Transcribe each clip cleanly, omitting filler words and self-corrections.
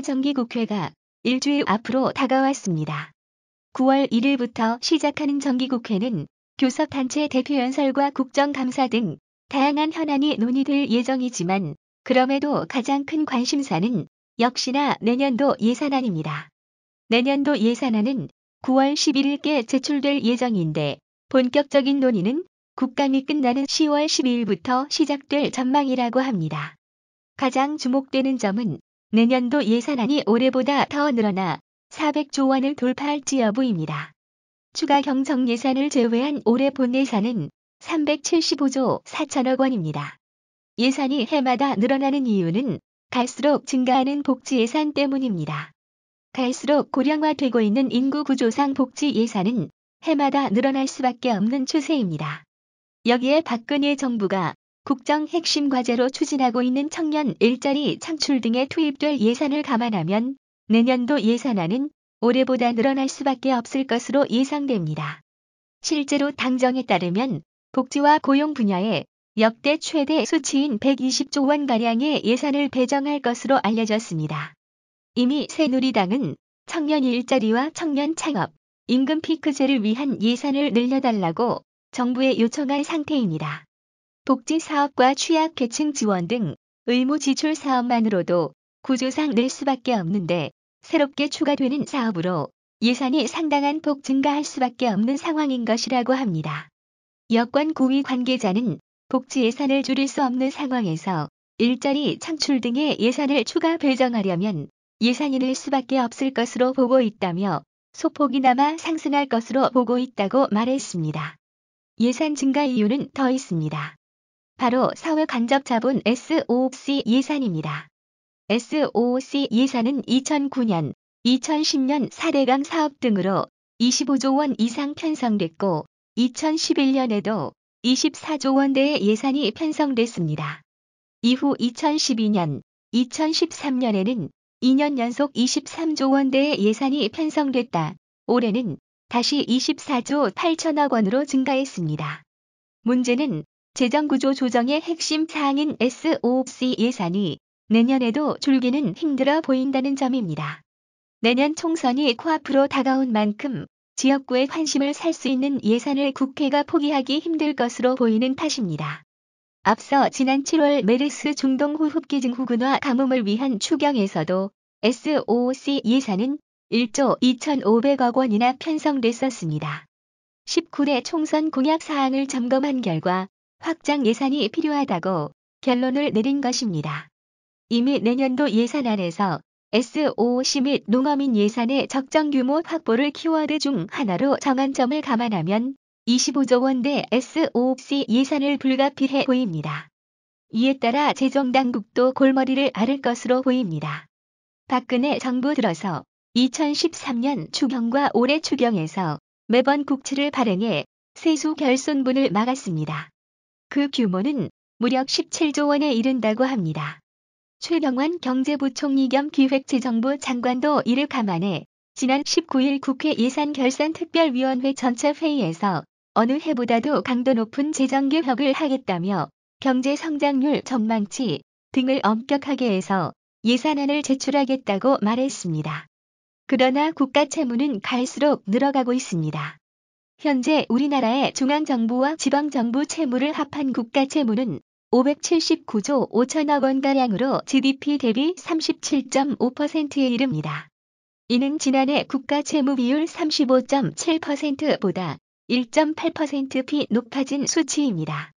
정기국회가 일주일 앞으로 다가왔습니다. 9월 1일부터 시작하는 정기국회는 교섭단체 대표연설과 국정감사 등 다양한 현안이 논의될 예정이지만 그럼에도 가장 큰 관심사는 역시나 내년도 예산안입니다. 내년도 예산안은 9월 11일께 제출될 예정인데 본격적인 논의는 국감이 끝나는 10월 12일부터 시작될 전망이라고 합니다. 가장 주목되는 점은 내년도 예산안이 올해보다 더 늘어나 400조 원을 돌파할지 여부입니다. 추가 경정 예산을 제외한 올해 본 예산은 375조 4천억 원입니다. 예산이 해마다 늘어나는 이유는 갈수록 증가하는 복지 예산 때문입니다. 갈수록 고령화되고 있는 인구 구조상 복지 예산은 해마다 늘어날 수밖에 없는 추세입니다. 여기에 박근혜 정부가 국정 핵심 과제로 추진하고 있는 청년 일자리 창출 등에 투입될 예산을 감안하면 내년도 예산안은 올해보다 늘어날 수밖에 없을 것으로 예상됩니다. 실제로 당정에 따르면 복지와 고용 분야에 역대 최대 수치인 120조 원가량의 예산을 배정할 것으로 알려졌습니다. 이미 새누리당은 청년 일자리와 청년 창업, 임금 피크제를 위한 예산을 늘려달라고 정부에 요청한 상태입니다. 복지 사업과 취약계층 지원 등 의무 지출 사업만으로도 구조상 늘 수밖에 없는데 새롭게 추가되는 사업으로 예산이 상당한 폭 증가할 수밖에 없는 상황인 것이라고 합니다. 여권 고위 관계자는 복지 예산을 줄일 수 없는 상황에서 일자리 창출 등의 예산을 추가 배정하려면 예산이 늘 수밖에 없을 것으로 보고 있다며 소폭이나마 상승할 것으로 보고 있다고 말했습니다. 예산 증가 이유는 더 있습니다. 바로 사회간접자본 SOC 예산입니다. SOC 예산은 2009년, 2010년 4대강 사업 등으로 25조 원 이상 편성됐고 2011년에도 24조 원대의 예산이 편성됐습니다. 이후 2012년, 2013년에는 2년 연속 23조 원대의 예산이 편성됐다. 올해는 다시 24조 8천억 원으로 증가했습니다. 문제는 재정구조 조정의 핵심 사항인 SOC 예산이 내년에도 줄기는 힘들어 보인다는 점입니다. 내년 총선이 코앞으로 다가온 만큼 지역구의 관심을 살 수 있는 예산을 국회가 포기하기 힘들 것으로 보이는 탓입니다. 앞서 지난 7월 메르스 중동호흡기 증후군화 가뭄을 위한 추경에서도 SOC 예산은 1조 2,500억 원이나 편성됐었습니다. 19대 총선 공약 사항을 점검한 결과 확장 예산이 필요하다고 결론을 내린 것입니다. 이미 내년도 예산안에서 SOC 및 농어민 예산의 적정 규모 확보를 키워드 중 하나로 정한 점을 감안하면 25조 원대 SOC 예산을 불가피해 보입니다. 이에 따라 재정당국도 골머리를 앓을 것으로 보입니다. 박근혜 정부 들어서 2013년 추경과 올해 추경에서 매번 국채를 발행해 세수 결손분을 막았습니다. 그 규모는 무려 17조 원에 이른다고 합니다. 최경환 경제부총리 겸 기획재정부 장관도 이를 감안해 지난 19일 국회 예산결산특별위원회 전체 회의에서 어느 해보다도 강도 높은 재정개혁을 하겠다며 경제성장률 전망치 등을 엄격하게 해서 예산안을 제출하겠다고 말했습니다. 그러나 국가채무는 갈수록 늘어가고 있습니다. 현재 우리나라의 중앙정부와 지방정부 채무를 합한 국가채무는 579조 5천억 원가량으로 GDP 대비 37.5%에 이릅니다. 이는 지난해 국가채무 비율 35.7%보다 1.8%p 높아진 수치입니다.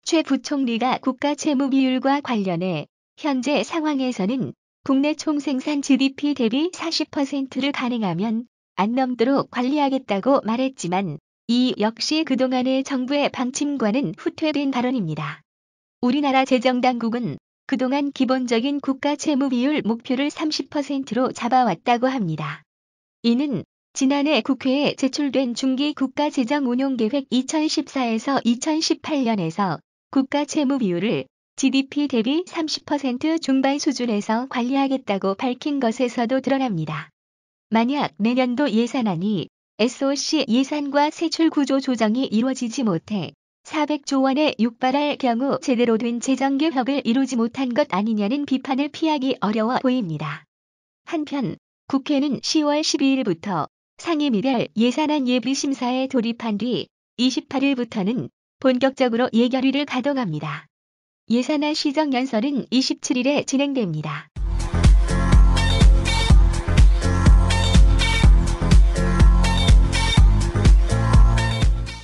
최 부총리가 국가채무 비율과 관련해 현재 상황에서는 국내 총생산 GDP 대비 40%를 가능하면 안 넘도록 관리하겠다고 말했지만 이 역시 그동안의 정부의 방침과는 후퇴된 발언입니다. 우리나라 재정당국은 그동안 기본적인 국가채무 비율 목표를 30%로 잡아왔다고 합니다. 이는 지난해 국회에 제출된 중기 국가재정운용계획 2014에서 2018년에서 국가채무 비율을 GDP 대비 30% 중반 수준에서 관리하겠다고 밝힌 것에서도 드러납니다. 만약 내년도 예산안이 SOC 예산과 세출 구조 조정이 이루어지지 못해 400조 원에 육박할 경우 제대로 된 재정개혁을 이루지 못한 것 아니냐는 비판을 피하기 어려워 보입니다. 한편 국회는 10월 12일부터 상임위별 예산안 예비 심사에 돌입한 뒤 28일부터는 본격적으로 예결위를 가동합니다. 예산안 시정연설은 27일에 진행됩니다.